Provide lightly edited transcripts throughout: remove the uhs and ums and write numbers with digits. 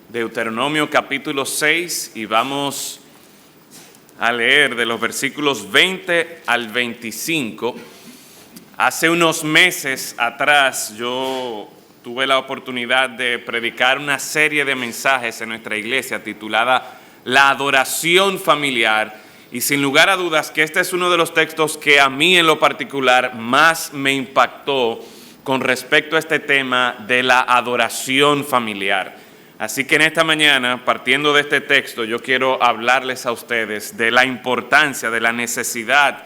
Deuteronomio capítulo 6 y vamos a leer de los versículos 20 al 25. Hace unos meses atrás yo tuve la oportunidad de predicar una serie de mensajes en nuestra iglesia titulada La adoración familiar, y sin lugar a dudas que este es uno de los textos que a mí en lo particular más me impactó con respecto a este tema de la adoración familiar. Así que en esta mañana, partiendo de este texto, yo quiero hablarles a ustedes de la importancia, de la necesidad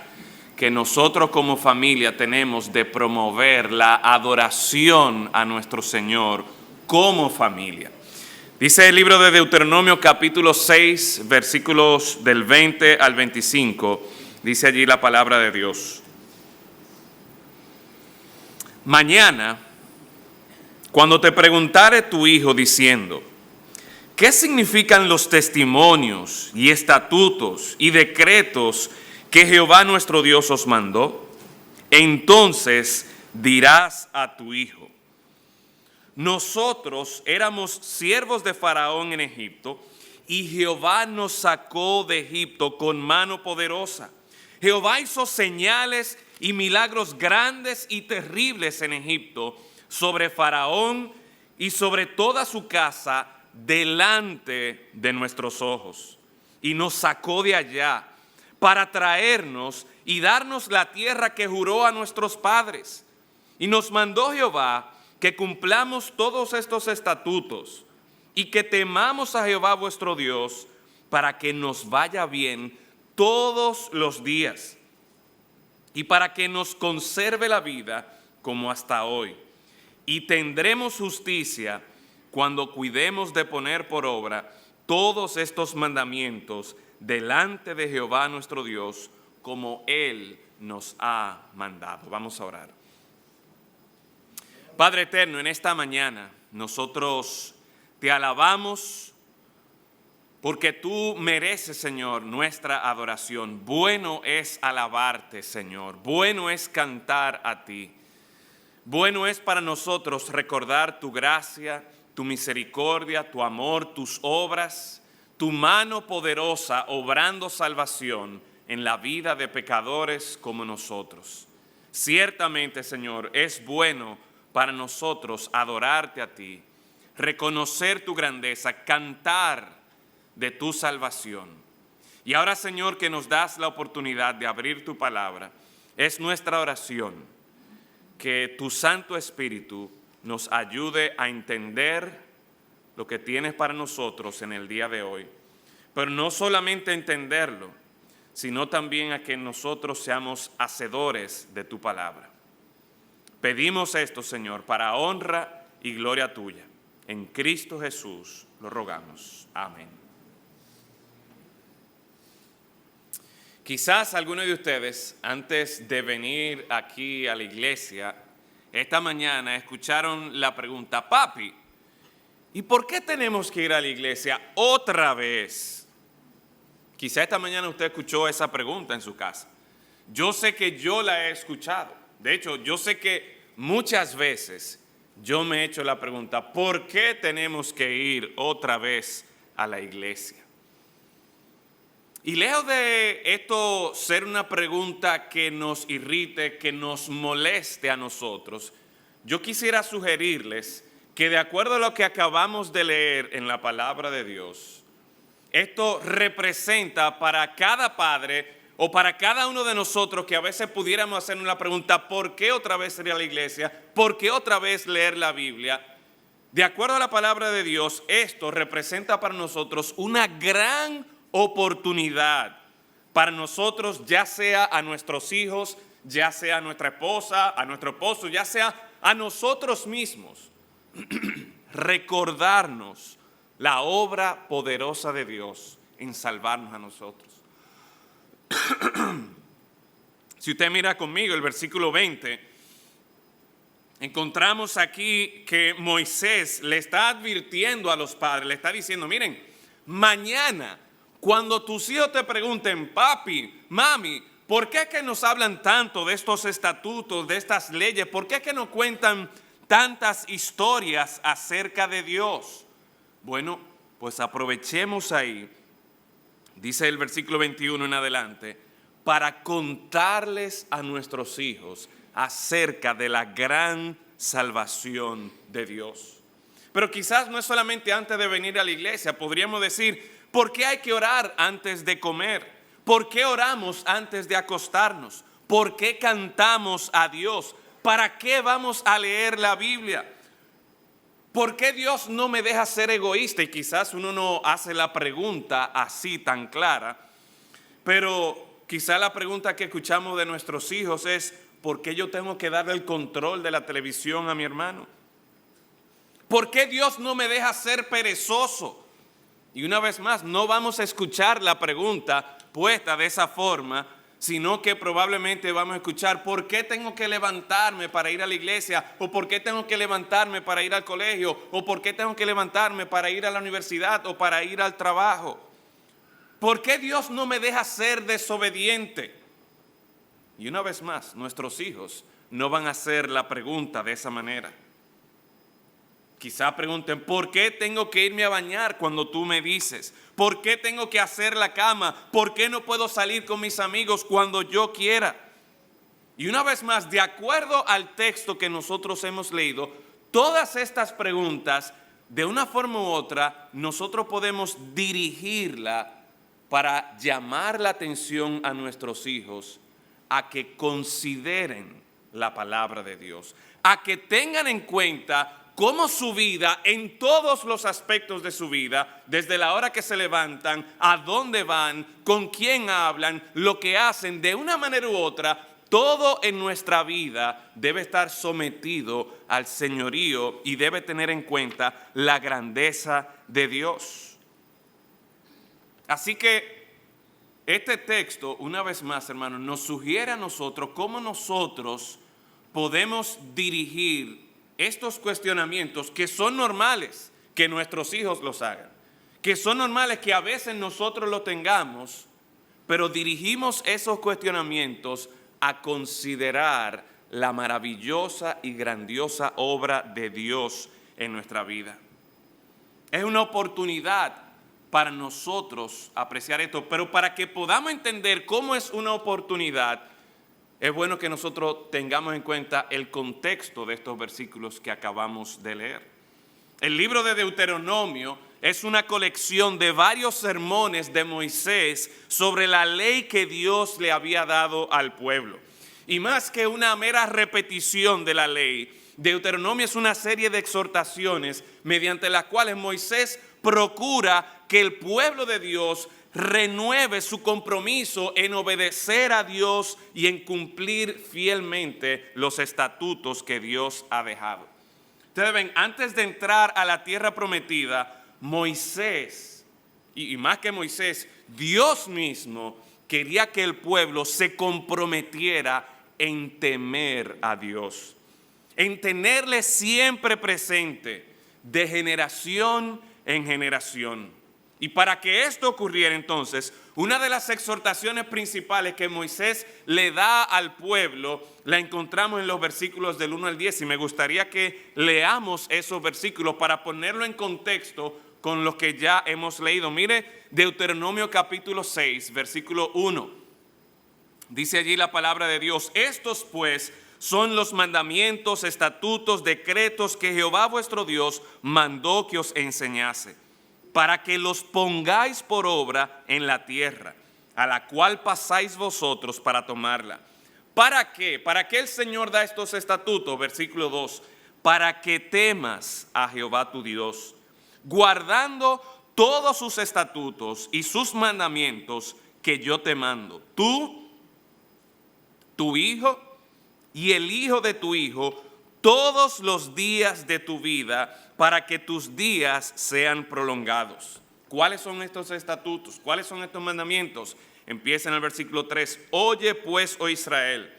que nosotros como familia tenemos de promover la adoración a nuestro Señor como familia. Dice el libro de Deuteronomio capítulo 6, versículos del 20 al 25, dice allí la palabra de Dios. Mañana, cuando te preguntare tu hijo diciendo, ¿qué significan los testimonios y estatutos y decretos que Jehová nuestro Dios os mandó? Entonces dirás a tu hijo, nosotros éramos siervos de Faraón en Egipto, y Jehová nos sacó de Egipto con mano poderosa. Jehová hizo señales y milagros grandes y terribles en Egipto, sobre Faraón y sobre toda su casa, delante de nuestros ojos. Y nos sacó de allá para traernos y darnos la tierra que juró a nuestros padres. Y nos mandó Jehová que cumplamos todos estos estatutos y que temamos a Jehová vuestro Dios, para que nos vaya bien todos los días y para que nos conserve la vida como hasta hoy. Y tendremos justicia cuando cuidemos de poner por obra todos estos mandamientos delante de Jehová nuestro Dios, como Él nos ha mandado. Vamos a orar. Padre eterno, en esta mañana nosotros te alabamos porque tú mereces, Señor, nuestra adoración. Bueno es alabarte, Señor. Bueno es cantar a ti. Bueno es para nosotros recordar tu gracia, tu misericordia, tu amor, tus obras, tu mano poderosa obrando salvación en la vida de pecadores como nosotros. Ciertamente, Señor, es bueno para nosotros adorarte a ti, reconocer tu grandeza, cantar de tu salvación. Y ahora, Señor, que nos das la oportunidad de abrir tu palabra, es nuestra oración que tu Santo Espíritu nos ayude a entender lo que tienes para nosotros en el día de hoy. Pero no solamente entenderlo, sino también a que nosotros seamos hacedores de tu palabra. Pedimos esto, Señor, para honra y gloria tuya. En Cristo Jesús lo rogamos. Amén. Quizás algunos de ustedes, antes de venir aquí a la iglesia, esta mañana escucharon la pregunta, papi, ¿y por qué tenemos que ir a la iglesia otra vez? Quizá esta mañana usted escuchó esa pregunta en su casa. Yo sé que yo la he escuchado. De hecho, yo sé que muchas veces yo me he hecho la pregunta, ¿por qué tenemos que ir otra vez a la iglesia? Y lejos de esto ser una pregunta que nos irrite, que nos moleste a nosotros, yo quisiera sugerirles que de acuerdo a lo que acabamos de leer en la palabra de Dios, esto representa para cada padre o para cada uno de nosotros que a veces pudiéramos hacernos la pregunta, ¿por qué otra vez ir a la iglesia? ¿Por qué otra vez leer la Biblia? De acuerdo a la palabra de Dios, esto representa para nosotros una gran oportunidad para nosotros, ya sea a nuestros hijos, ya sea a nuestra esposa, a nuestro esposo, ya sea a nosotros mismos, recordarnos la obra poderosa de Dios en salvarnos a nosotros. Si usted mira conmigo el versículo 20, encontramos aquí que Moisés le está advirtiendo a los padres, le está diciendo, miren, mañana, cuando tus hijos te pregunten, papi, mami, ¿por qué es que nos hablan tanto de estos estatutos, de estas leyes? ¿Por qué es que nos cuentan tantas historias acerca de Dios? Bueno, pues aprovechemos ahí, dice el versículo 21 en adelante, para contarles a nuestros hijos acerca de la gran salvación de Dios. Pero quizás no es solamente antes de venir a la iglesia, podríamos decir, ¿por qué hay que orar antes de comer? ¿Por qué oramos antes de acostarnos? ¿Por qué cantamos a Dios? ¿Para qué vamos a leer la Biblia? ¿Por qué Dios no me deja ser egoísta? Y quizás uno no hace la pregunta así tan clara, pero quizás la pregunta que escuchamos de nuestros hijos es, ¿por qué yo tengo que darle el control de la televisión a mi hermano? ¿Por qué Dios no me deja ser perezoso? Y una vez más, no vamos a escuchar la pregunta puesta de esa forma, sino que probablemente vamos a escuchar, ¿por qué tengo que levantarme para ir a la iglesia? ¿O por qué tengo que levantarme para ir al colegio? ¿O por qué tengo que levantarme para ir a la universidad o para ir al trabajo? ¿Por qué Dios no me deja ser desobediente? Y una vez más, nuestros hijos no van a hacer la pregunta de esa manera. Quizá pregunten, ¿por qué tengo que irme a bañar cuando tú me dices? ¿Por qué tengo que hacer la cama? ¿Por qué no puedo salir con mis amigos cuando yo quiera? Y una vez más, de acuerdo al texto que nosotros hemos leído, todas estas preguntas, de una forma u otra, nosotros podemos dirigirla para llamar la atención a nuestros hijos a que consideren la palabra de Dios, a que tengan en cuenta cómo su vida, en todos los aspectos de su vida, desde la hora que se levantan, a dónde van, con quién hablan, lo que hacen, de una manera u otra, todo en nuestra vida debe estar sometido al señorío y debe tener en cuenta la grandeza de Dios. Así que este texto, una vez más, hermanos, nos sugiere a nosotros cómo nosotros podemos dirigir estos cuestionamientos que son normales que nuestros hijos los hagan, que son normales que a veces nosotros lo tengamos, pero dirigimos esos cuestionamientos a considerar la maravillosa y grandiosa obra de Dios en nuestra vida. Es una oportunidad para nosotros apreciar esto, pero para que podamos entender cómo es una oportunidad, es bueno que nosotros tengamos en cuenta el contexto de estos versículos que acabamos de leer. El libro de Deuteronomio es una colección de varios sermones de Moisés sobre la ley que Dios le había dado al pueblo. Y más que una mera repetición de la ley, Deuteronomio es una serie de exhortaciones mediante las cuales Moisés procura que el pueblo de Dios renueve su compromiso en obedecer a Dios y en cumplir fielmente los estatutos que Dios ha dejado. Ustedes ven, antes de entrar a la tierra prometida, Moisés, y más que Moisés, Dios mismo quería que el pueblo se comprometiera en temer a Dios, en tenerle siempre presente de generación en generación. Y para que esto ocurriera entonces, una de las exhortaciones principales que Moisés le da al pueblo, la encontramos en los versículos del 1 al 10. Y me gustaría que leamos esos versículos para ponerlo en contexto con lo que ya hemos leído. Mire Deuteronomio capítulo 6, versículo 1. Dice allí la palabra de Dios: estos pues son los mandamientos, estatutos, decretos que Jehová vuestro Dios mandó que os enseñase, para que los pongáis por obra en la tierra, a la cual pasáis vosotros para tomarla. ¿Para qué? ¿Para qué el Señor da estos estatutos? Versículo 2. Para que temas a Jehová tu Dios, guardando todos sus estatutos y sus mandamientos que yo te mando. Tú, tu hijo y el hijo de tu hijo, todos los días de tu vida, para que tus días sean prolongados. ¿Cuáles son estos estatutos? ¿Cuáles son estos mandamientos? Empieza en el versículo 3. Oye pues, oh Israel,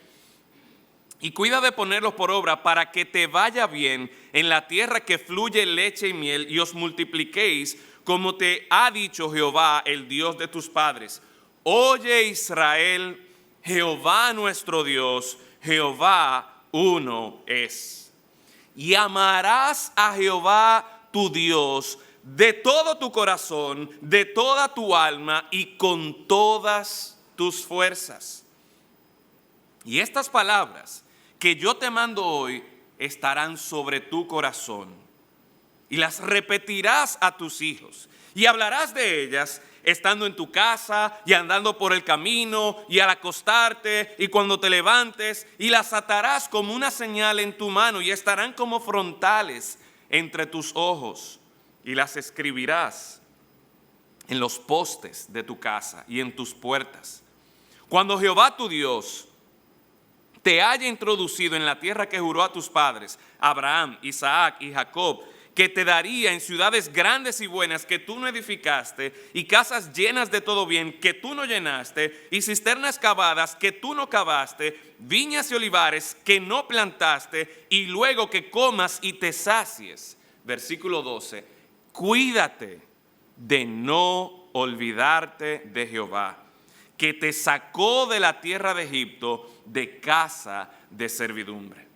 y cuida de ponerlos por obra para que te vaya bien en la tierra que fluye leche y miel, y os multipliquéis como te ha dicho Jehová, el Dios de tus padres. Oye Israel, Jehová nuestro Dios, Jehová uno es. Y amarás a Jehová tu Dios de todo tu corazón, de toda tu alma y con todas tus fuerzas. Y estas palabras que yo te mando hoy estarán sobre tu corazón y las repetirás a tus hijos y hablarás de ellas estando en tu casa y andando por el camino y al acostarte y cuando te levantes, y las atarás como una señal en tu mano y estarán como frontales entre tus ojos, y las escribirás en los postes de tu casa y en tus puertas. Cuando Jehová tu Dios te haya introducido en la tierra que juró a tus padres, Abraham, Isaac y Jacob, que te daría en ciudades grandes y buenas que tú no edificaste, y casas llenas de todo bien que tú no llenaste, y cisternas cavadas que tú no cavaste, viñas y olivares que no plantaste, y luego que comas y te sacies. Versículo 12, cuídate de no olvidarte de Jehová, que te sacó de la tierra de Egipto, de casa de servidumbre.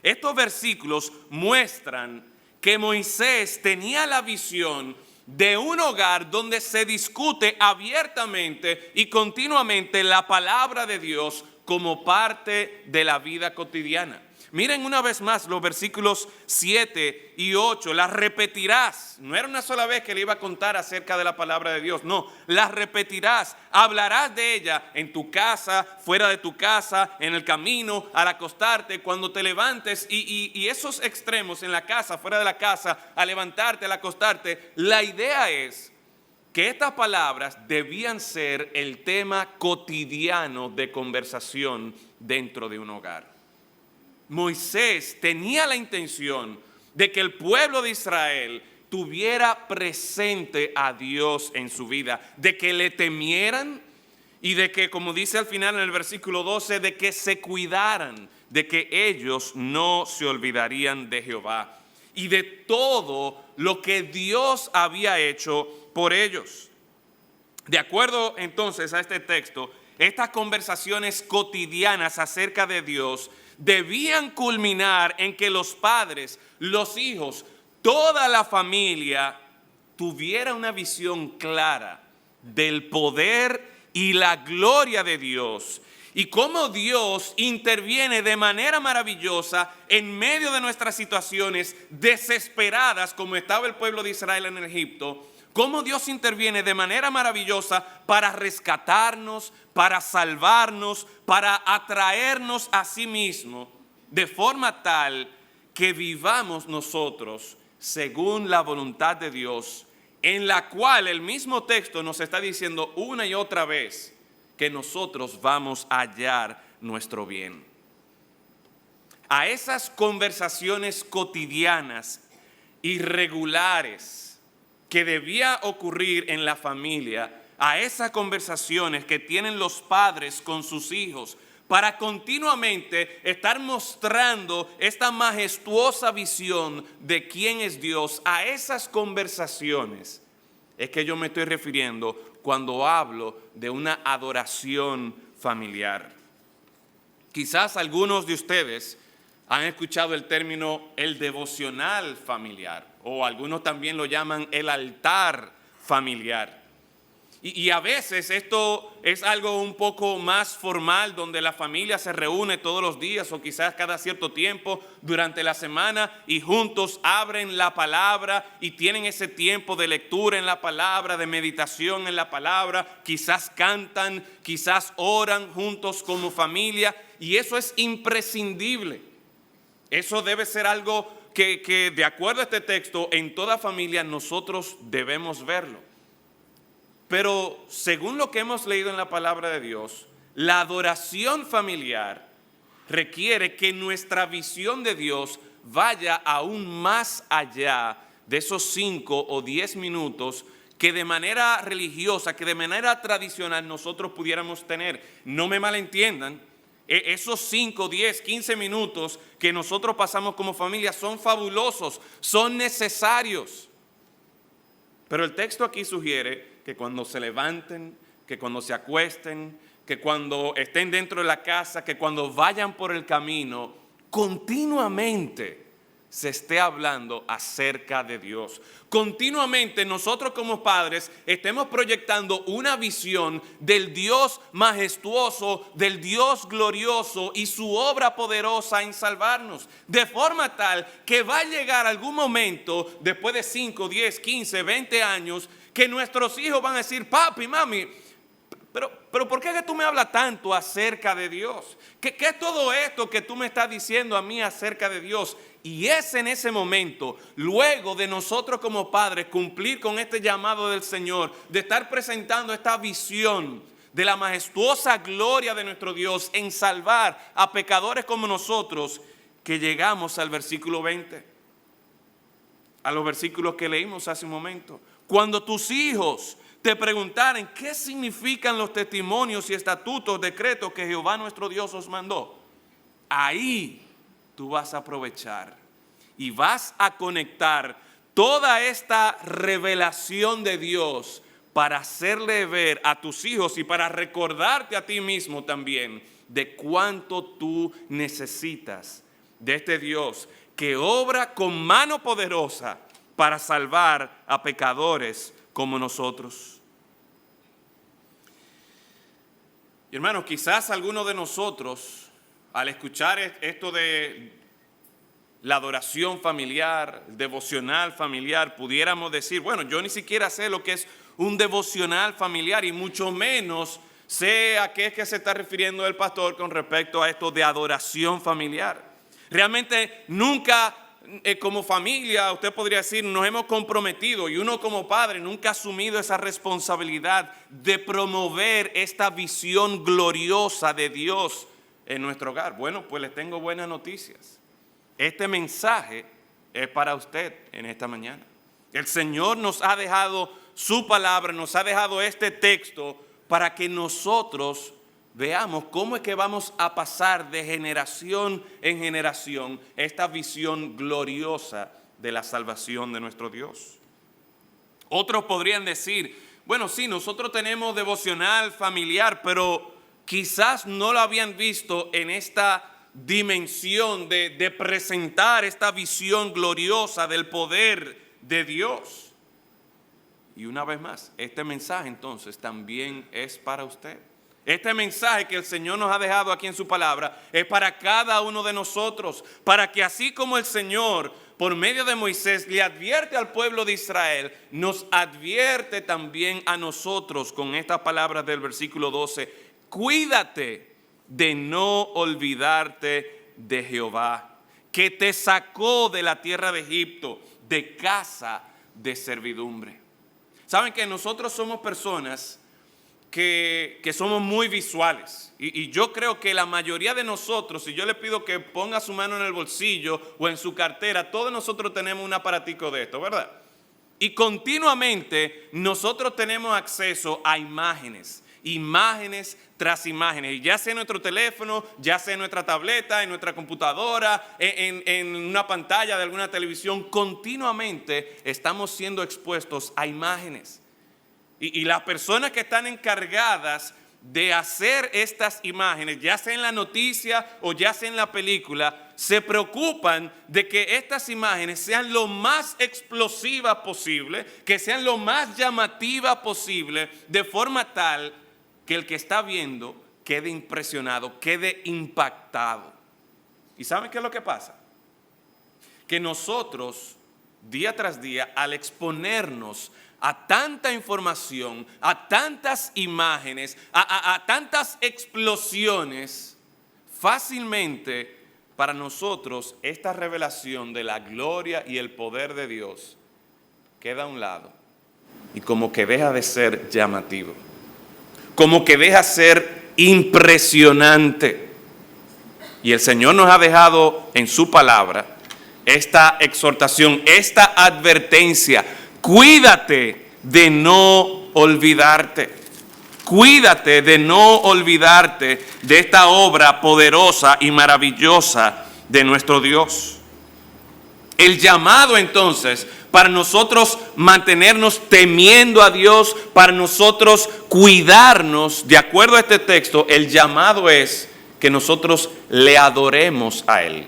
Estos versículos muestran que Moisés tenía la visión de un hogar donde se discute abiertamente y continuamente la palabra de Dios como parte de la vida cotidiana. Miren una vez más los versículos 7 y 8, las repetirás. No era una sola vez que le iba a contar acerca de la palabra de Dios, no, las repetirás, hablarás de ella en tu casa, fuera de tu casa, en el camino, al acostarte, cuando te levantes, y esos extremos en la casa, fuera de la casa, al levantarte, al acostarte. La idea es que estas palabras debían ser el tema cotidiano de conversación dentro de un hogar. Moisés tenía la intención de que el pueblo de Israel tuviera presente a Dios en su vida, de que le temieran y de que, como dice al final en el versículo 12, de que se cuidaran, de que ellos no se olvidarían de Jehová y de todo lo que Dios había hecho por ellos. De acuerdo entonces a este texto, estas conversaciones cotidianas acerca de Dios debían culminar en que los padres, los hijos, toda la familia tuviera una visión clara del poder y la gloria de Dios y cómo Dios interviene de manera maravillosa en medio de nuestras situaciones desesperadas, como estaba el pueblo de Israel en Egipto. Cómo Dios interviene de manera maravillosa para rescatarnos, para salvarnos, para atraernos a sí mismo, de forma tal que vivamos nosotros según la voluntad de Dios, en la cual el mismo texto nos está diciendo una y otra vez que nosotros vamos a hallar nuestro bien. A esas conversaciones cotidianas y regulares que debía ocurrir en la familia, a esas conversaciones que tienen los padres con sus hijos, para continuamente estar mostrando esta majestuosa visión de quién es Dios, a esas conversaciones es que yo me estoy refiriendo cuando hablo de una adoración familiar. Quizás algunos de ustedes han escuchado el término el devocional familiar, o algunos también lo llaman el altar familiar. Y a veces esto es algo un poco más formal, donde la familia se reúne todos los días o quizás cada cierto tiempo durante la semana y juntos abren la palabra y tienen ese tiempo de lectura en la palabra, de meditación en la palabra, quizás cantan, quizás oran juntos como familia, y eso es imprescindible. Eso debe ser algo que de acuerdo a este texto, en toda familia nosotros debemos verlo. Pero según lo que hemos leído en la palabra de Dios, la adoración familiar requiere que nuestra visión de Dios vaya aún más allá de esos 5 o 10 minutos que de manera religiosa, que de manera tradicional nosotros pudiéramos tener. No me malentiendan. Esos 5, 10, 15 minutos que nosotros pasamos como familia son fabulosos, son necesarios. Pero el texto aquí sugiere que cuando se levanten, que cuando se acuesten, que cuando estén dentro de la casa, que cuando vayan por el camino, continuamente se esté hablando acerca de Dios. Continuamente nosotros como padres estemos proyectando una visión del Dios majestuoso, del Dios glorioso y su obra poderosa en salvarnos. De forma tal que va a llegar algún momento, después de 5, 10, 15, 20 años, que nuestros hijos van a decir: papi, mami, pero ¿por qué es que tú me hablas tanto acerca de Dios? ¿Qué es todo esto que tú me estás diciendo a mí acerca de Dios? Y es en ese momento, luego de nosotros como padres cumplir con este llamado del Señor, de estar presentando esta visión de la majestuosa gloria de nuestro Dios en salvar a pecadores como nosotros, que llegamos al versículo 20, a los versículos que leímos hace un momento. Cuando tus hijos te preguntaren qué significan los testimonios y estatutos, decretos que Jehová nuestro Dios os mandó, ahí tú vas a aprovechar y vas a conectar toda esta revelación de Dios para hacerle ver a tus hijos y para recordarte a ti mismo también de cuánto tú necesitas de este Dios que obra con mano poderosa para salvar a pecadores como nosotros. Y hermanos, quizás alguno de nosotros, al escuchar esto de la adoración familiar, el devocional familiar, pudiéramos decir: bueno, yo ni siquiera sé lo que es un devocional familiar y mucho menos sé a qué es que se está refiriendo el pastor con respecto a esto de adoración familiar. Realmente nunca como familia, usted podría decir, nos hemos comprometido, y uno como padre nunca ha asumido esa responsabilidad de promover esta visión gloriosa de Dios en nuestro hogar. Bueno, pues les tengo buenas noticias. Este mensaje es para usted en esta mañana. El Señor nos ha dejado su palabra, nos ha dejado este texto para que nosotros veamos cómo es que vamos a pasar de generación en generación esta visión gloriosa de la salvación de nuestro Dios. Otros podrían decir: bueno, sí, nosotros tenemos devocional familiar, pero quizás no lo habían visto en esta dimensión de presentar esta visión gloriosa del poder de Dios. Y una vez más, este mensaje entonces también es para usted. Este mensaje que el Señor nos ha dejado aquí en su palabra es para cada uno de nosotros, para que así como el Señor por medio de Moisés le advierte al pueblo de Israel, nos advierte también a nosotros con estas palabras del versículo 12: cuídate de no olvidarte de Jehová, que te sacó de la tierra de Egipto, de casa de servidumbre. Saben que nosotros somos personas que somos muy visuales, y yo creo que la mayoría de nosotros, si yo le pido que ponga su mano en el bolsillo o en su cartera, todos nosotros tenemos un aparatico de esto, ¿verdad? Y continuamente nosotros tenemos acceso a imágenes tras imágenes, ya sea en nuestro teléfono, ya sea en nuestra tableta, en nuestra computadora, en una pantalla de alguna televisión. Continuamente estamos siendo expuestos a imágenes. Y las personas que están encargadas de hacer estas imágenes, ya sea en la noticia o ya sea en la película, se preocupan de que estas imágenes sean lo más explosivas posible, que sean lo más llamativas posible, de forma tal que el que está viendo quede impresionado, quede impactado. ¿Y saben qué es lo que pasa? Que nosotros, día tras día, al exponernos a tanta información, a tantas imágenes, a tantas explosiones, fácilmente para nosotros esta revelación de la gloria y el poder de Dios queda a un lado y como que deja de ser llamativo, como que deja de ser impresionante. Y el Señor nos ha dejado en su palabra esta exhortación, esta advertencia: cuídate de no olvidarte. Cuídate de no olvidarte de esta obra poderosa y maravillosa de nuestro Dios. El llamado entonces para nosotros mantenernos temiendo a Dios, para nosotros cuidarnos, de acuerdo a este texto, el llamado es que nosotros le adoremos a Él.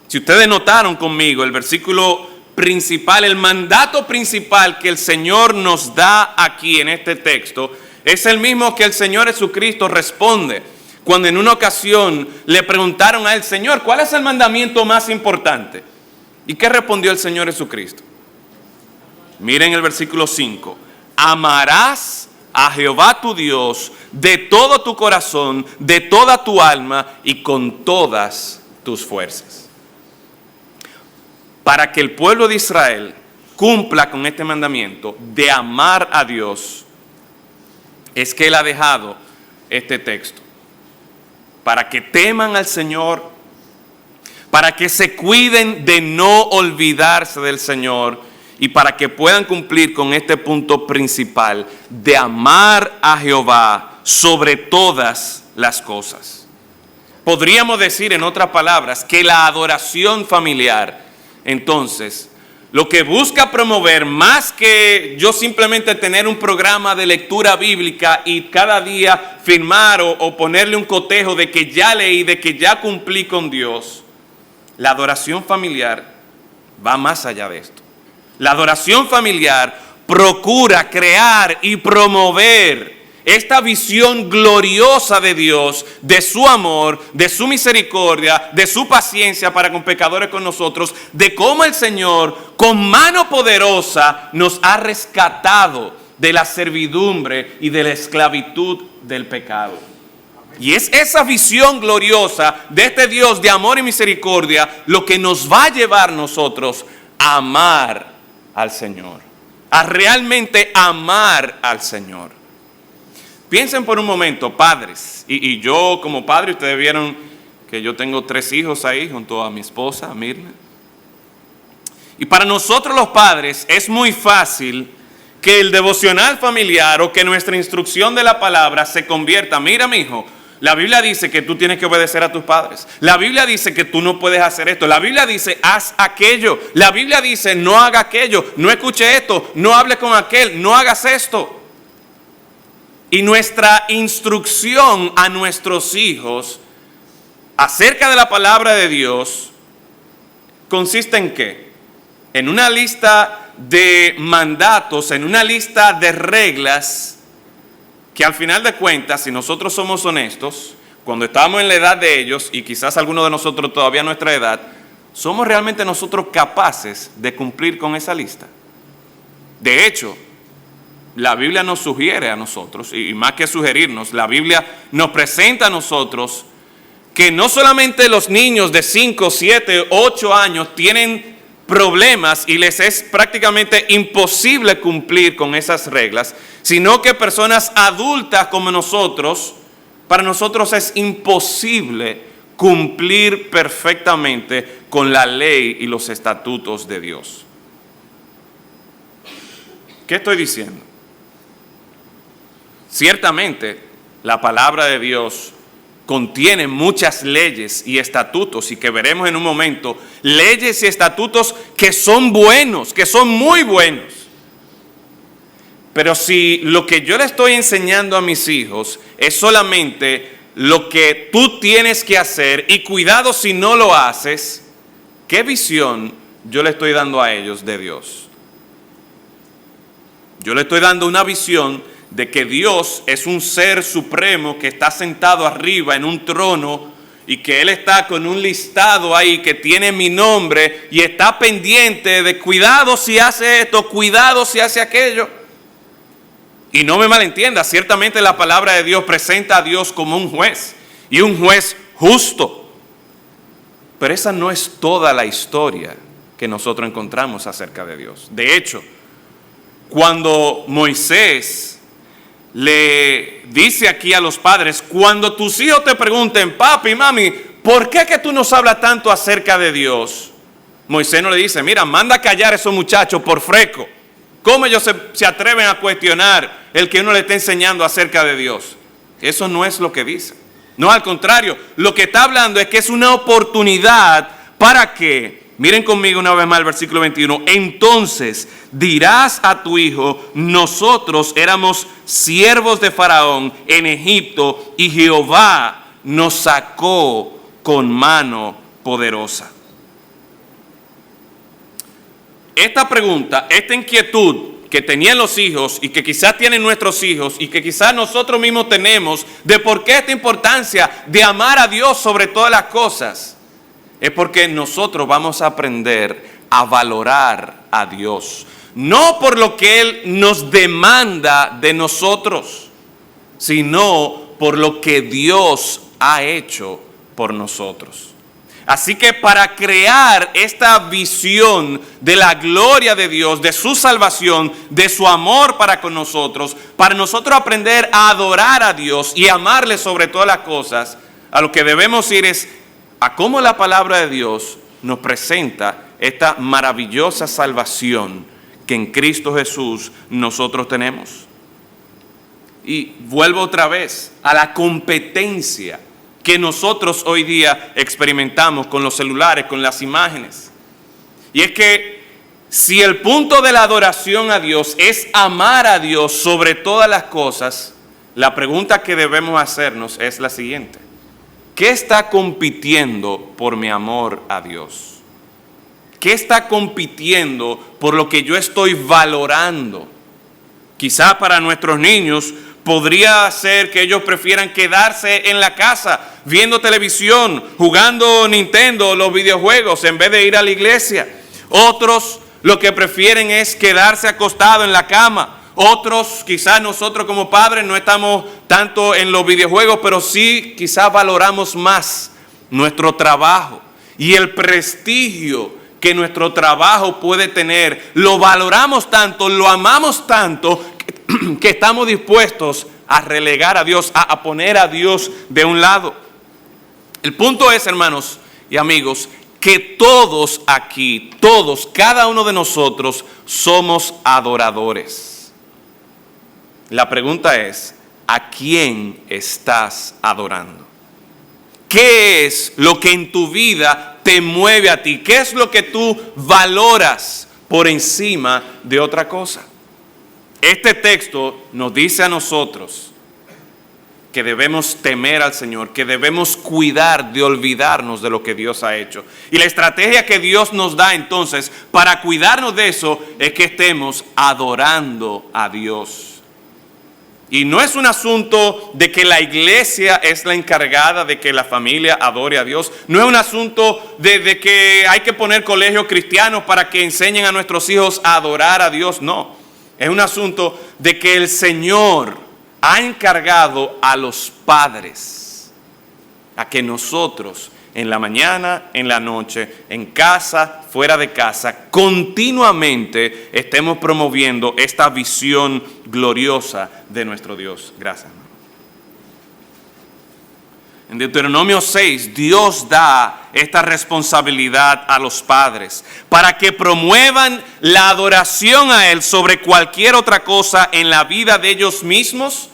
Si ustedes notaron conmigo, el versículo principal, el mandato principal que el Señor nos da aquí en este texto, es el mismo que el Señor Jesucristo responde cuando en una ocasión le preguntaron a él: Señor, ¿cuál es el mandamiento más importante? ¿Y qué respondió el Señor Jesucristo? Miren el versículo 5. Amarás a Jehová tu Dios de todo tu corazón, de toda tu alma y con todas tus fuerzas. Para que el pueblo de Israel cumpla con este mandamiento de amar a Dios, es que Él ha dejado este texto. Para que teman al Señor, para que se cuiden de no olvidarse del Señor y para que puedan cumplir con este punto principal de amar a Jehová sobre todas las cosas. Podríamos decir, en otras palabras, que la adoración familiar, entonces, lo que busca promover, más que yo simplemente tener un programa de lectura bíblica y cada día firmar o ponerle un cotejo de que ya leí, de que ya cumplí con Dios, la adoración familiar va más allá de esto. La adoración familiar procura crear y promover esta visión gloriosa de Dios, de su amor, de su misericordia, de su paciencia para con pecadores con nosotros, de cómo el Señor con mano poderosa nos ha rescatado de la servidumbre y de la esclavitud del pecado. Y es esa visión gloriosa de este Dios de amor y misericordia lo que nos va a llevar nosotros a amar al Señor, a realmente amar al Señor. Piensen por un momento, padres, y yo como padre, ustedes vieron que yo tengo 3 hijos ahí junto a mi esposa, Mirna. Y para nosotros los padres es muy fácil que el devocional familiar o que nuestra instrucción de la palabra se convierta: mira, mi hijo, la Biblia dice que tú tienes que obedecer a tus padres. La Biblia dice que tú no puedes hacer esto. La Biblia dice, haz aquello. La Biblia dice, no haga aquello, no escuche esto, no hable con aquel, no hagas esto. Y nuestra instrucción a nuestros hijos acerca de la palabra de Dios consiste en ¿qué? En una lista de mandatos, en una lista de reglas que al final de cuentas, si nosotros somos honestos, cuando estábamos en la edad de ellos, y quizás algunos de nosotros todavía a nuestra edad, ¿somos realmente nosotros capaces de cumplir con esa lista? De hecho, la Biblia nos sugiere a nosotros, y más que sugerirnos, la Biblia nos presenta a nosotros que no solamente los niños de 5, 7, 8 años tienen problemas y les es prácticamente imposible cumplir con esas reglas, sino que personas adultas como nosotros, para nosotros es imposible cumplir perfectamente con la ley y los estatutos de Dios. ¿Qué estoy diciendo? Ciertamente, la palabra de Dios contiene muchas leyes y estatutos, y que veremos en un momento, leyes y estatutos que son buenos, que son muy buenos. Pero si lo que yo le estoy enseñando a mis hijos es solamente lo que tú tienes que hacer, y cuidado si no lo haces, ¿qué visión yo le estoy dando a ellos de Dios? Yo le estoy dando una visión de que Dios es un ser supremo que está sentado arriba en un trono y que Él está con un listado ahí que tiene mi nombre y está pendiente de cuidado si hace esto, cuidado si hace aquello. Y no me malentienda, ciertamente la palabra de Dios presenta a Dios como un juez y un juez justo. Pero esa no es toda la historia que nosotros encontramos acerca de Dios. De hecho, cuando Moisés le dice aquí a los padres, cuando tus hijos te pregunten, papi, mami, ¿por qué que tú nos hablas tanto acerca de Dios? Moisés no le dice, mira, manda a callar a esos muchachos por freco. ¿Cómo ellos se atreven a cuestionar el que uno le está enseñando acerca de Dios? Eso no es lo que dice. No, al contrario, lo que está hablando es que es una oportunidad para que, miren conmigo una vez más el versículo 21, entonces dirás a tu hijo, nosotros éramos siervos de Faraón en Egipto y Jehová nos sacó con mano poderosa. esta pregunta, esta inquietud que tenían los hijos y que quizás tienen nuestros hijos y que quizás nosotros mismos tenemos de por qué esta importancia de amar a Dios sobre todas las cosas, es porque nosotros vamos a aprender a valorar a Dios, no por lo que Él nos demanda de nosotros, sino por lo que Dios ha hecho por nosotros. Así que para crear esta visión de la gloria de Dios, de su salvación, de su amor para con nosotros, para nosotros aprender a adorar a Dios y amarle sobre todas las cosas, a lo que debemos ir es a cómo la palabra de Dios nos presenta esta maravillosa salvación que en Cristo Jesús nosotros tenemos. Y vuelvo otra vez a la competencia que nosotros hoy día experimentamos con los celulares, con las imágenes. Y es que si el punto de la adoración a Dios es amar a Dios sobre todas las cosas, la pregunta que debemos hacernos es la siguiente: ¿qué está compitiendo por mi amor a Dios? ¿Qué está compitiendo por lo que yo estoy valorando? Quizá para nuestros niños podría ser que ellos prefieran quedarse en la casa viendo televisión, jugando Nintendo, los videojuegos, en vez de ir a la iglesia. Otros lo que prefieren es quedarse acostado en la cama. Otros, quizás nosotros como padres no estamos tanto en los videojuegos, pero sí quizás valoramos más nuestro trabajo y el prestigio que nuestro trabajo puede tener. Lo valoramos tanto, lo amamos tanto, que estamos dispuestos a relegar a Dios, a poner a Dios de un lado. El punto es, hermanos y amigos, que todos aquí, todos, cada uno de nosotros somos adoradores. La pregunta es, ¿a quién estás adorando? ¿Qué es lo que en tu vida te mueve a ti? ¿Qué es lo que tú valoras por encima de otra cosa? Este texto nos dice a nosotros que debemos temer al Señor, que debemos cuidar de olvidarnos de lo que Dios ha hecho. Y la estrategia que Dios nos da entonces para cuidarnos de eso es que estemos adorando a Dios. Y no es un asunto de que la iglesia es la encargada de que la familia adore a Dios. No es un asunto de que hay que poner colegios cristianos para que enseñen a nuestros hijos a adorar a Dios. No. Es un asunto de que el Señor ha encargado a los padres a que nosotros en la mañana, en la noche, en casa, fuera de casa, continuamente estemos promoviendo esta visión gloriosa de nuestro Dios. Gracias. En Deuteronomio 6, Dios da esta responsabilidad a los padres para que promuevan la adoración a Él sobre cualquier otra cosa en la vida de ellos mismos.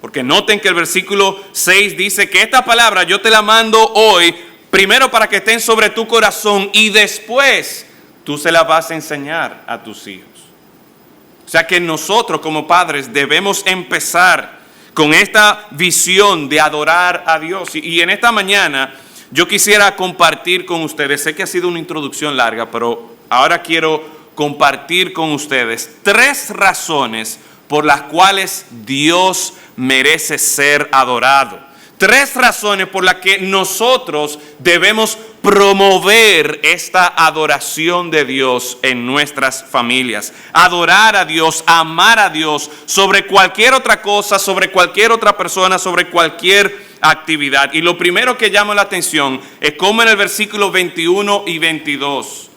Porque noten que el versículo 6 dice que esta palabra yo te la mando hoy, primero para que estén sobre tu corazón y después tú se la vas a enseñar a tus hijos. O sea que nosotros como padres debemos empezar con esta visión de adorar a Dios. Y en esta mañana yo quisiera compartir con ustedes, sé que ha sido una introducción larga, pero ahora quiero compartir con ustedes 3 razones por las cuales Dios merece ser adorado. 3 razones por las que nosotros debemos promover esta adoración de Dios en nuestras familias. Adorar a Dios, amar a Dios sobre cualquier otra cosa, sobre cualquier otra persona, sobre cualquier actividad. Y lo primero que llama la atención es cómo en el versículo 21 y 22,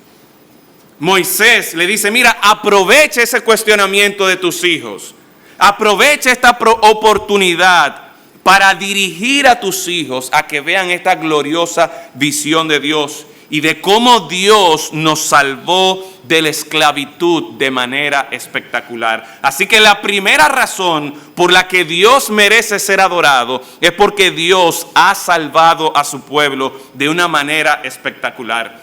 Moisés le dice, mira, aprovecha ese cuestionamiento de tus hijos. Aprovecha esta oportunidad para dirigir a tus hijos a que vean esta gloriosa visión de Dios y de cómo Dios nos salvó de la esclavitud de manera espectacular. Así que la primera razón por la que Dios merece ser adorado es porque Dios ha salvado a su pueblo de una manera espectacular.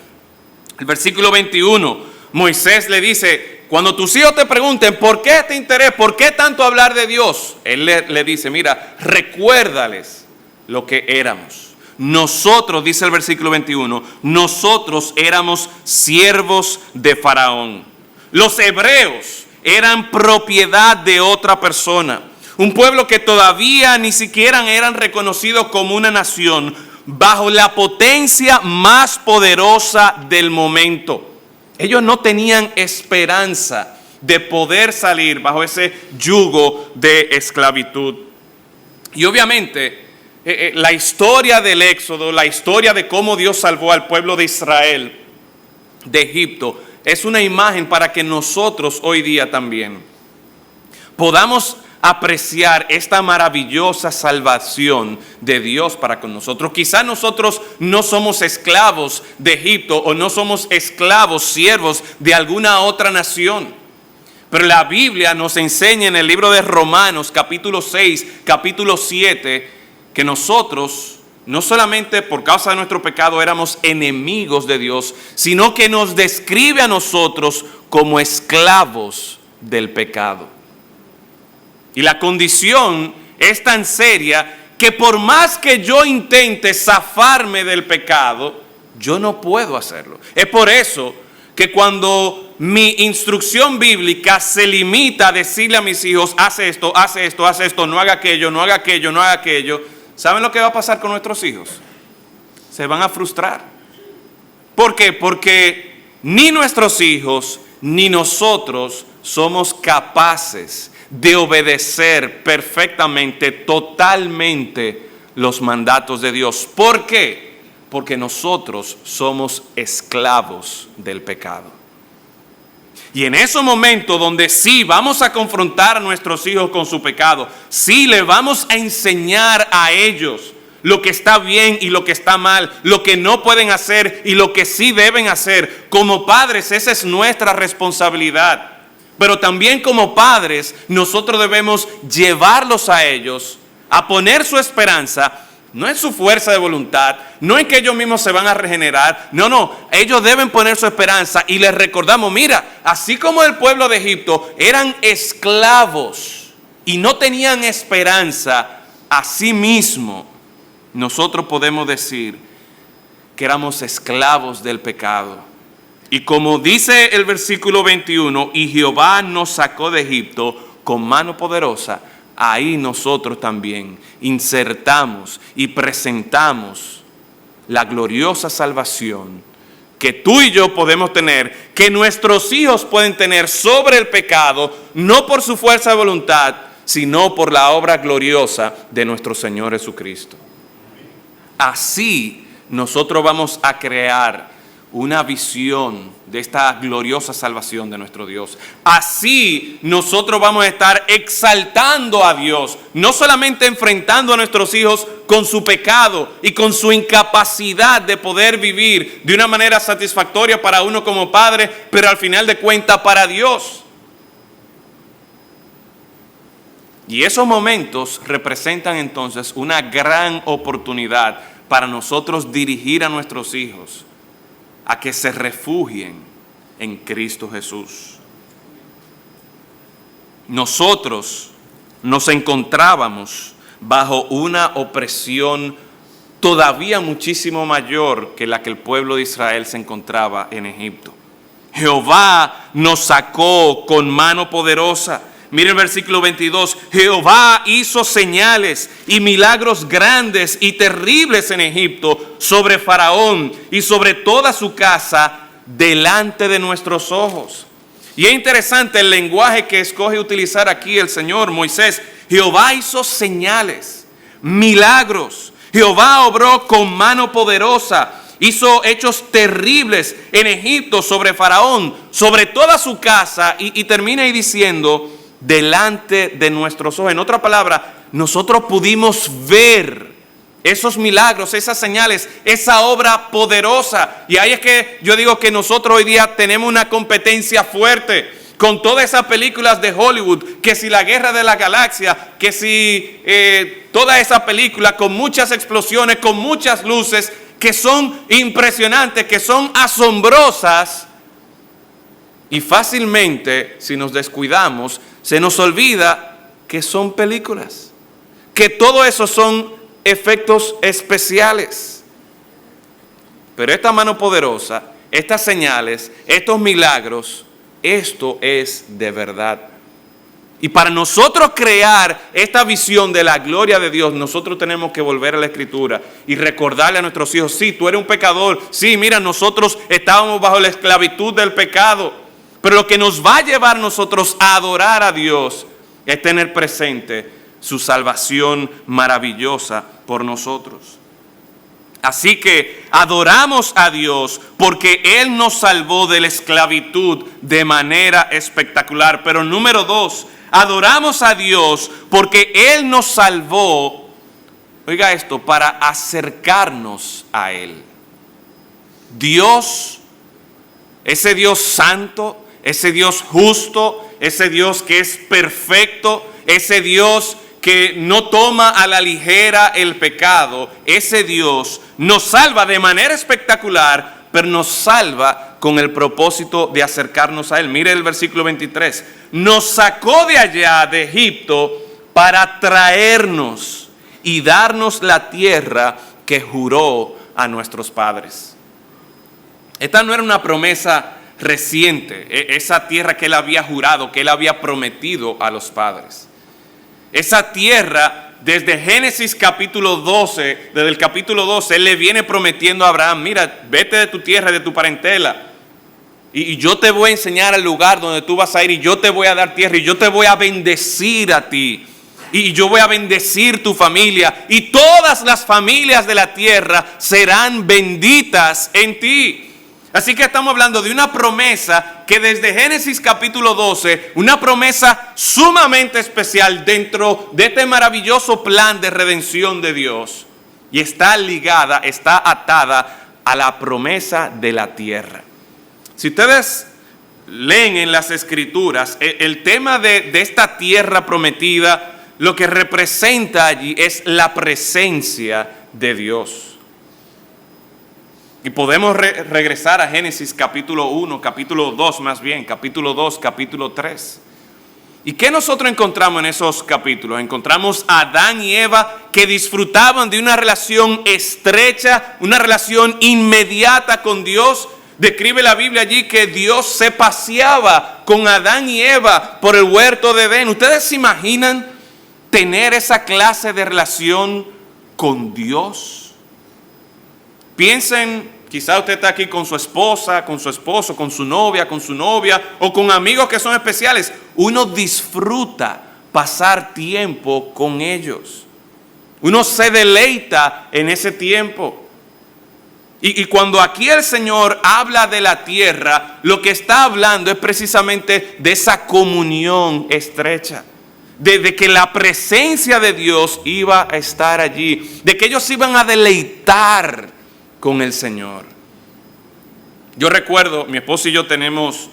El versículo 21, Moisés le dice, cuando tus hijos te pregunten, ¿por qué este interés? ¿Por qué tanto hablar de Dios? Él le dice, mira, recuérdales lo que éramos. nosotros, dice el versículo 21, nosotros éramos siervos de Faraón. Los hebreos eran propiedad de otra persona. Un pueblo que todavía ni siquiera eran reconocidos como una nación, bajo la potencia más poderosa del momento. Ellos no tenían esperanza de poder salir bajo ese yugo de esclavitud. Y obviamente, la historia del Éxodo, la historia de cómo Dios salvó al pueblo de Israel de Egipto, es una imagen para que nosotros hoy día también podamos apreciar esta maravillosa salvación de Dios para con nosotros. Quizás nosotros no somos esclavos de Egipto o no somos esclavos, siervos de alguna otra nación. Pero la Biblia nos enseña en el libro de Romanos, capítulo 6, capítulo 7, que nosotros, no solamente por causa de nuestro pecado éramos enemigos de Dios, sino que nos describe a nosotros como esclavos del pecado. Y la condición es tan seria que por más que yo intente zafarme del pecado, yo no puedo hacerlo. Es por eso que cuando mi instrucción bíblica se limita a decirle a mis hijos, haz esto, haz esto, haz esto, no haga aquello, no haga aquello, no haga aquello, ¿saben lo que va a pasar con nuestros hijos? Se van a frustrar. ¿Por qué? Porque ni nuestros hijos ni nosotros somos capaces de obedecer perfectamente, totalmente los mandatos de Dios. ¿Por qué? Porque nosotros somos esclavos del pecado. Y en esos momentos donde sí vamos a confrontar a nuestros hijos con su pecado, sí le vamos a enseñar a ellos lo que está bien y lo que está mal, lo que no pueden hacer y lo que sí deben hacer. Como padres, esa es nuestra responsabilidad. Pero también como padres, nosotros debemos llevarlos a ellos a poner su esperanza, no en su fuerza de voluntad, no en que ellos mismos se van a regenerar, no, ellos deben poner su esperanza y les recordamos, mira, así como el pueblo de Egipto eran esclavos y no tenían esperanza, así mismo nosotros podemos decir que éramos esclavos del pecado. Y como dice el versículo 21, y Jehová nos sacó de Egipto con mano poderosa, ahí nosotros también insertamos y presentamos la gloriosa salvación que tú y yo podemos tener, que nuestros hijos pueden tener sobre el pecado, no por su fuerza de voluntad, sino por la obra gloriosa de nuestro Señor Jesucristo. Así nosotros vamos a crear una visión de esta gloriosa salvación de nuestro Dios. Así nosotros vamos a estar exaltando a Dios, no solamente enfrentando a nuestros hijos con su pecado y con su incapacidad de poder vivir de una manera satisfactoria para uno como padre, pero al final de cuentas para Dios. Y esos momentos representan entonces una gran oportunidad para nosotros dirigir a nuestros hijos a que se refugien en Cristo Jesús. Nosotros nos encontrábamos bajo una opresión todavía muchísimo mayor que la que el pueblo de Israel se encontraba en Egipto. Jehová nos sacó con mano poderosa. Mire el versículo 22, Jehová hizo señales y milagros grandes y terribles en Egipto sobre Faraón y sobre toda su casa delante de nuestros ojos. Y es interesante el lenguaje que escoge utilizar aquí el Señor Moisés. Jehová hizo señales, milagros. Jehová obró con mano poderosa. Hizo hechos terribles en Egipto sobre Faraón, sobre toda su casa. Y termina ahí diciendo, delante de nuestros ojos. En otra palabra, nosotros pudimos ver esos milagros, esas señales, esa obra poderosa. Y ahí es que yo digo que nosotros hoy día tenemos una competencia fuerte con todas esas películas de Hollywood, que si la Guerra de la Galaxia, que si toda esa película con muchas explosiones, con muchas luces, que son impresionantes, que son asombrosas. Y fácilmente, si nos descuidamos, se nos olvida que son películas, que todo eso son efectos especiales. Pero esta mano poderosa, estas señales, estos milagros, esto es de verdad. Y para nosotros crear esta visión de la gloria de Dios, nosotros tenemos que volver a la Escritura y recordarle a nuestros hijos, sí, tú eres un pecador, sí, mira, nosotros estábamos bajo la esclavitud del pecado, pero lo que nos va a llevar nosotros a adorar a Dios es tener presente su salvación maravillosa por nosotros. Así que adoramos a Dios porque Él nos salvó de la esclavitud de manera espectacular. Pero número 2, adoramos a Dios porque Él nos salvó, oiga esto, para acercarnos a Él. Dios, ese Dios santo, ese Dios justo, ese Dios que es perfecto, ese Dios que no toma a la ligera el pecado, ese Dios nos salva de manera espectacular, pero nos salva con el propósito de acercarnos a Él. Mire el versículo 23. Nos sacó de allá, de Egipto, para traernos y darnos la tierra que juró a nuestros padres. Esta no era una promesa reciente, esa tierra que Él había jurado, que Él había prometido a los padres. Esa tierra, desde Génesis capítulo 12, desde el capítulo 12, Él le viene prometiendo a Abraham, mira, vete de tu tierra, de tu parentela, y yo te voy a enseñar el lugar donde tú vas a ir, y yo te voy a dar tierra, y yo te voy a bendecir a ti, y yo voy a bendecir tu familia, y todas las familias de la tierra serán benditas en ti. Así que estamos hablando de una promesa que desde Génesis capítulo 12, una promesa sumamente especial dentro de este maravilloso plan de redención de Dios. Y está ligada, está atada a la promesa de la tierra. Si ustedes leen en las Escrituras, el tema de esta tierra prometida, lo que representa allí es la presencia de Dios. Y podemos regresar a Génesis capítulo 1, capítulo 2 más bien, capítulo 2, capítulo 3. ¿Y qué nosotros encontramos en esos capítulos? Encontramos a Adán y Eva que disfrutaban de una relación estrecha, una relación inmediata con Dios. Describe la Biblia allí que Dios se paseaba con Adán y Eva por el huerto de Edén. ¿Ustedes se imaginan tener esa clase de relación con Dios? Piensen, quizá usted está aquí con su esposa, con su esposo, con su novia o con amigos que son especiales. Uno disfruta pasar tiempo con ellos. Uno se deleita en ese tiempo. Y cuando aquí el Señor habla de la tierra, lo que está hablando es precisamente de esa comunión estrecha. De que la presencia de Dios iba a estar allí. De que ellos iban a deleitar con el Señor. Yo recuerdo, mi esposo y yo tenemos,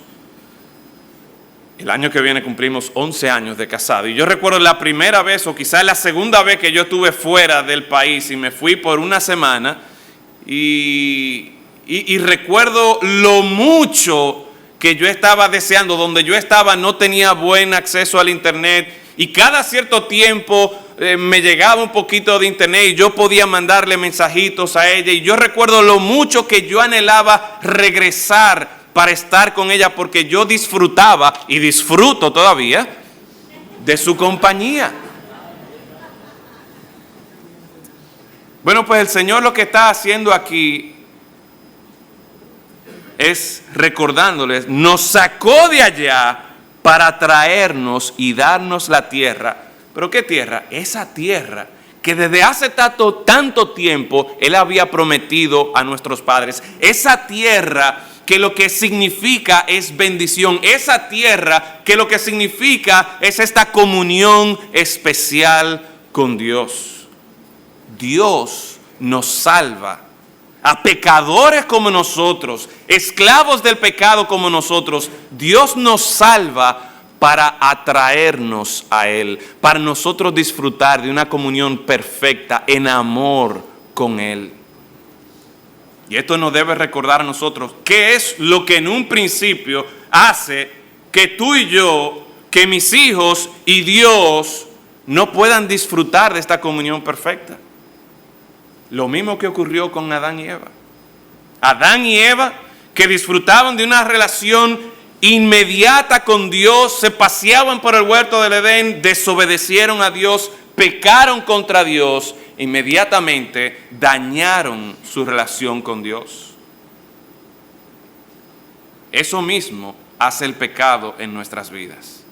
el año que viene cumplimos 11 años de casado, y yo recuerdo la primera vez o quizás la segunda vez que yo estuve fuera del país y me fui por una semana y recuerdo lo mucho que yo estaba deseando. Donde yo estaba no tenía buen acceso al internet y cada cierto tiempo me llegaba un poquito de internet y yo podía mandarle mensajitos a ella. Y yo recuerdo lo mucho que yo anhelaba regresar para estar con ella, porque yo disfrutaba y disfruto todavía de su compañía. Bueno, pues el Señor lo que está haciendo aquí es recordándoles, nos sacó de allá para traernos y darnos la tierra. ¿Pero qué tierra? Esa tierra que desde hace tanto tiempo Él había prometido a nuestros padres. Esa tierra que lo que significa es bendición. Esa tierra que lo que significa es esta comunión especial con Dios. Dios nos salva a pecadores como nosotros, esclavos del pecado como nosotros. Dios nos salva para atraernos a Él, para nosotros disfrutar de una comunión perfecta en amor con Él. Y esto nos debe recordar a nosotros qué es lo que en un principio hace que tú y yo, que mis hijos y Dios no puedan disfrutar de esta comunión perfecta. lo mismo que ocurrió con Adán y Eva. Adán y Eva, que disfrutaban de una relación inmediata con Dios, se paseaban por el huerto del Edén, desobedecieron a Dios, pecaron contra Dios, inmediatamente dañaron su relación con Dios. Eso mismo hace el pecado en nuestras vidas.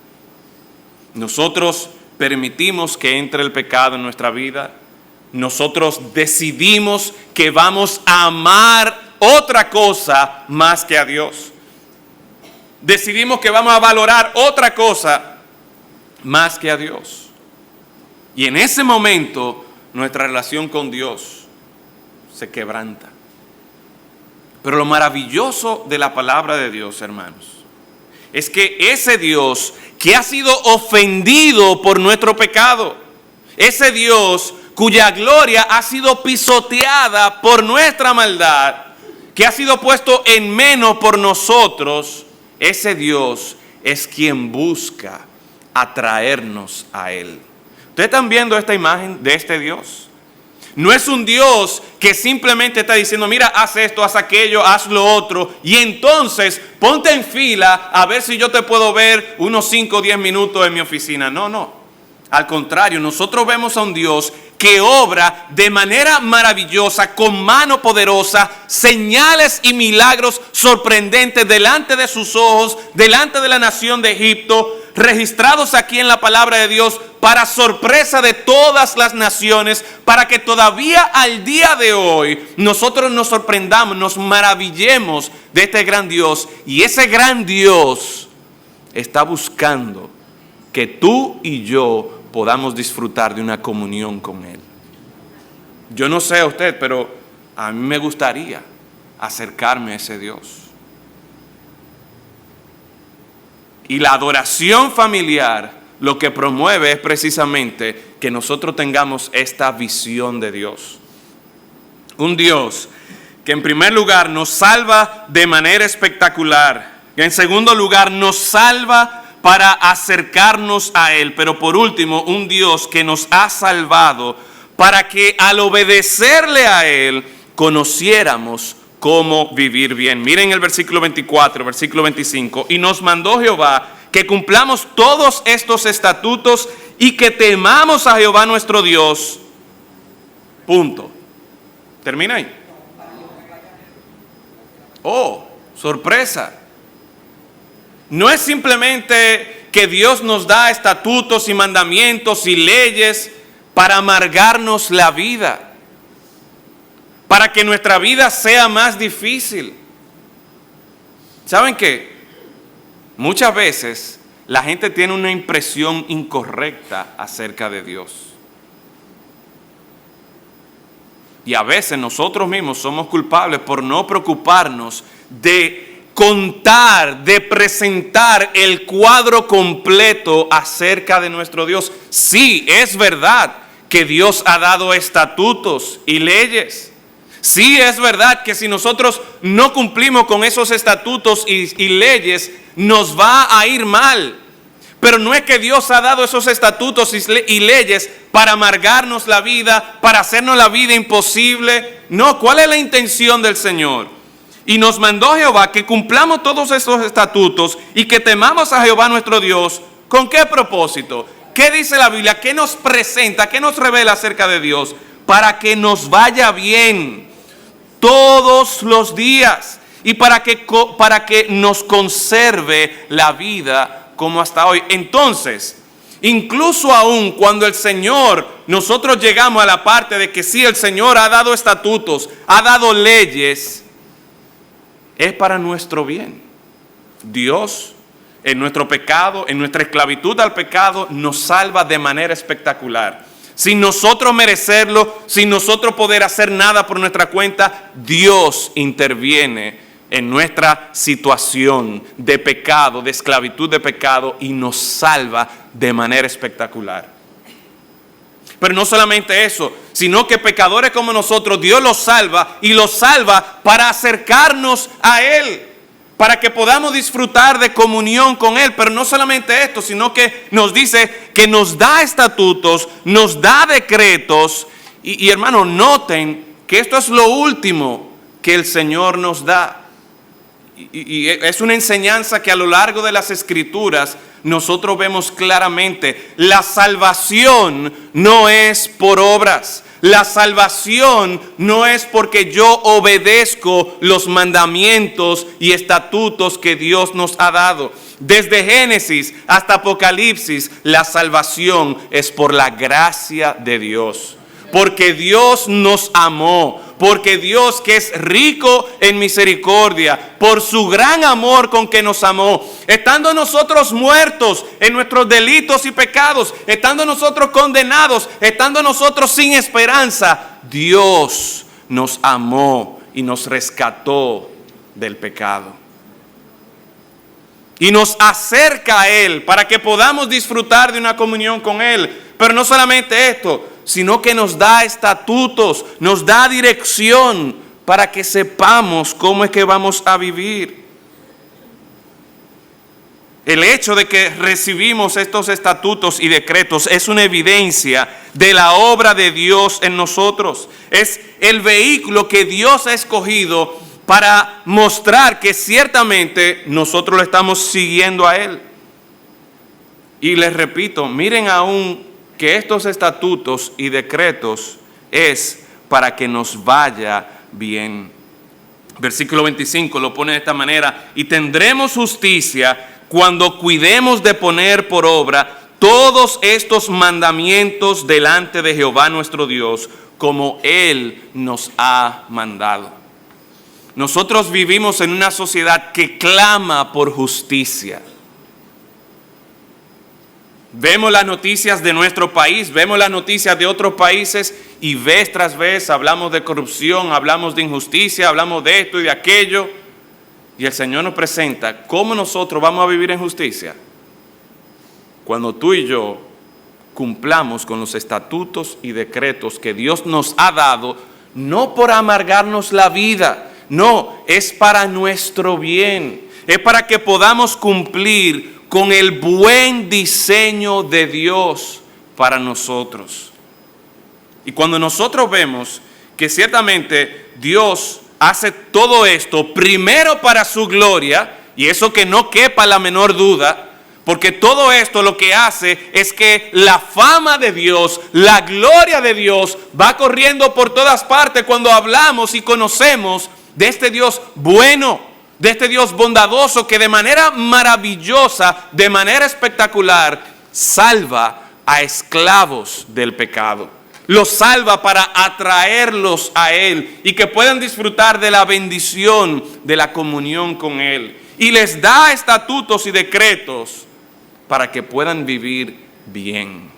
Nosotros permitimos que entre el pecado en nuestra vida. Nosotros decidimos que vamos a amar otra cosa más que a Dios. Decidimos que vamos a valorar otra cosa más que a Dios. Y en ese momento nuestra relación con Dios se quebranta. Pero lo maravilloso de la palabra de Dios, hermanos, es que ese Dios que ha sido ofendido por nuestro pecado, ese Dios cuya gloria ha sido pisoteada por nuestra maldad, que ha sido puesto en menos por nosotros, ese Dios es quien busca atraernos a Él. ¿Ustedes están viendo esta imagen de este Dios? No es un Dios que simplemente está diciendo, mira, haz esto, haz aquello, haz lo otro, y entonces ponte en fila a ver si yo te puedo ver unos 5 o 10 minutos en mi oficina. No. Al contrario, nosotros vemos a un Dios que obra de manera maravillosa, con mano poderosa, señales y milagros sorprendentes delante de sus ojos, delante de la nación de Egipto, registrados aquí en la palabra de Dios, para sorpresa de todas las naciones, para que todavía al día de hoy nosotros nos sorprendamos, nos maravillemos de este gran Dios. Y ese gran Dios está buscando que tú y yo podamos disfrutar de una comunión con Él. Yo no sé a usted, pero a mí me gustaría acercarme a ese Dios. Y la adoración familiar lo que promueve es precisamente que nosotros tengamos esta visión de Dios. Un Dios que en primer lugar nos salva de manera espectacular, que en segundo lugar nos salva para acercarnos a Él, pero por último, un Dios que nos ha salvado para que al obedecerle a Él conociéramos cómo vivir bien. Miren el versículo 24, versículo 25. Y nos mandó Jehová que cumplamos todos estos estatutos y que temamos a Jehová nuestro Dios. Punto. ¿Termina ahí? Oh, sorpresa. No es simplemente que Dios nos da estatutos y mandamientos y leyes para amargarnos la vida, para que nuestra vida sea más difícil. ¿Saben qué? Muchas veces la gente tiene una impresión incorrecta acerca de Dios. Y a veces nosotros mismos somos culpables por no preocuparnos de contar, de presentar el cuadro completo acerca de nuestro Dios. Sí, es verdad que Dios ha dado estatutos y leyes. Sí, es verdad que si nosotros no cumplimos con esos estatutos y leyes, nos va a ir mal. Pero no es que Dios ha dado esos estatutos y leyes para amargarnos la vida, para hacernos la vida imposible. No, ¿cuál es la intención del Señor? Y nos mandó Jehová que cumplamos todos estos estatutos y que temamos a Jehová nuestro Dios. ¿Con qué propósito? ¿Qué dice la Biblia? ¿Qué nos presenta? ¿Qué nos revela acerca de Dios? Para que nos vaya bien todos los días y para que nos conserve la vida como hasta hoy. Entonces, incluso aún cuando el Señor, nosotros llegamos a la parte de que sí, el Señor ha dado estatutos, ha dado leyes, es para nuestro bien. Dios, en nuestro pecado, en nuestra esclavitud al pecado, nos salva de manera espectacular. Sin nosotros merecerlo, sin nosotros poder hacer nada por nuestra cuenta, Dios interviene en nuestra situación de pecado, de esclavitud de pecado, y nos salva de manera espectacular. Pero no solamente eso, sino que pecadores como nosotros, Dios los salva y los salva para acercarnos a Él, para que podamos disfrutar de comunión con Él. Pero no solamente esto, sino que nos dice que nos da estatutos, nos da decretos. Y hermanos, noten que esto es lo último que el Señor nos da. Y es una enseñanza que a lo largo de las Escrituras nosotros vemos claramente. La salvación no es por obras. La salvación no es porque yo obedezco los mandamientos y estatutos que Dios nos ha dado. Desde Génesis hasta Apocalipsis, la salvación es por la gracia de Dios. Porque Dios nos amó, porque Dios, que es rico en misericordia, por su gran amor con que nos amó, estando nosotros muertos en nuestros delitos y pecados, estando nosotros condenados, estando nosotros sin esperanza, Dios nos amó y nos rescató del pecado. Y nos acerca a Él para que podamos disfrutar de una comunión con Él. Pero no solamente esto, sino que nos da estatutos, nos da dirección para que sepamos cómo es que vamos a vivir. El hecho de que recibimos estos estatutos y decretos es una evidencia de la obra de Dios en nosotros. Es el vehículo que Dios ha escogido para mostrar que ciertamente nosotros lo estamos siguiendo a Él. Y les repito, miren aún que estos estatutos y decretos es para que nos vaya bien. Versículo 25 lo pone de esta manera: y tendremos justicia cuando cuidemos de poner por obra todos estos mandamientos delante de Jehová nuestro Dios, como Él nos ha mandado. Nosotros vivimos en una sociedad que clama por justicia. Vemos las noticias de nuestro país, vemos las noticias de otros países y vez tras vez hablamos de corrupción, hablamos de injusticia, hablamos de esto y de aquello. Y el Señor nos presenta cómo nosotros vamos a vivir en justicia. Cuando tú y yo cumplamos con los estatutos y decretos que Dios nos ha dado, no por amargarnos la vida, no, es para nuestro bien, es para que podamos cumplir con el buen diseño de Dios para nosotros. Y cuando nosotros vemos que ciertamente Dios hace todo esto primero para su gloria, y eso que no quepa la menor duda, porque todo esto lo que hace es que la fama de Dios, la gloria de Dios va corriendo por todas partes cuando hablamos y conocemos de este Dios bueno, de este Dios bondadoso que de manera maravillosa, de manera espectacular, salva a esclavos del pecado. Los salva para atraerlos a Él y que puedan disfrutar de la bendición de la comunión con Él. Y les da estatutos y decretos para que puedan vivir bien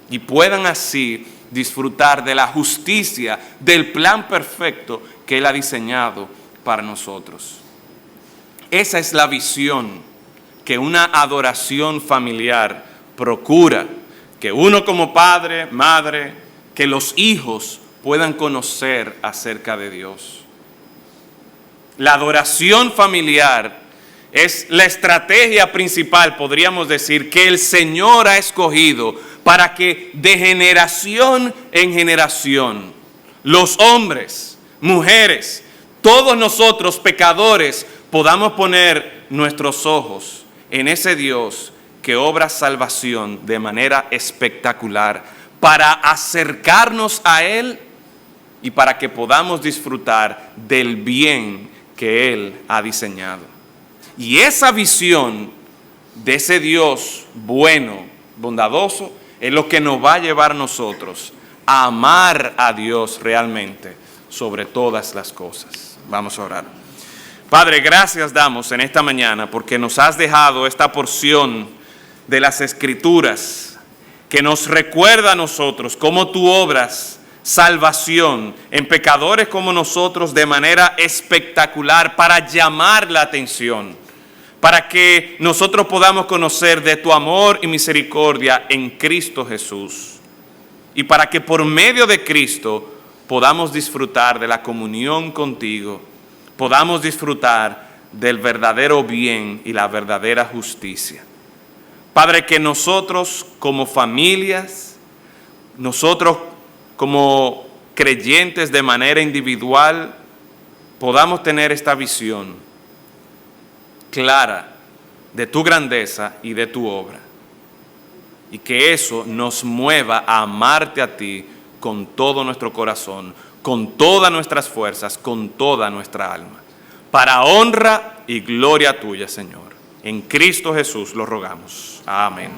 y puedan así disfrutar de la justicia, del plan perfecto que Él ha diseñado para nosotros. Esa es la visión que una adoración familiar procura, que uno como padre, madre, que los hijos puedan conocer acerca de Dios. La adoración familiar es la estrategia principal, podríamos decir, que el Señor ha escogido para que de generación en generación los hombres, mujeres, todos nosotros pecadores podamos poner nuestros ojos en ese Dios que obra salvación de manera espectacular para acercarnos a Él y para que podamos disfrutar del bien que Él ha diseñado. Y esa visión de ese Dios bueno, bondadoso, es lo que nos va a llevar a nosotros a amar a Dios realmente sobre todas las cosas. Vamos a orar. Padre, gracias damos en esta mañana porque nos has dejado esta porción de las Escrituras que nos recuerda a nosotros cómo tú obras salvación en pecadores como nosotros de manera espectacular para llamar la atención, para que nosotros podamos conocer de tu amor y misericordia en Cristo Jesús y para que por medio de Cristo podamos disfrutar de la comunión contigo, podamos disfrutar del verdadero bien y la verdadera justicia. Padre, que nosotros como familias, nosotros como creyentes de manera individual, podamos tener esta visión clara de tu grandeza y de tu obra. Y que eso nos mueva a amarte a ti con todo nuestro corazón, con todas nuestras fuerzas, con toda nuestra alma. Para honra y gloria tuya, Señor. En Cristo Jesús lo rogamos. Amén.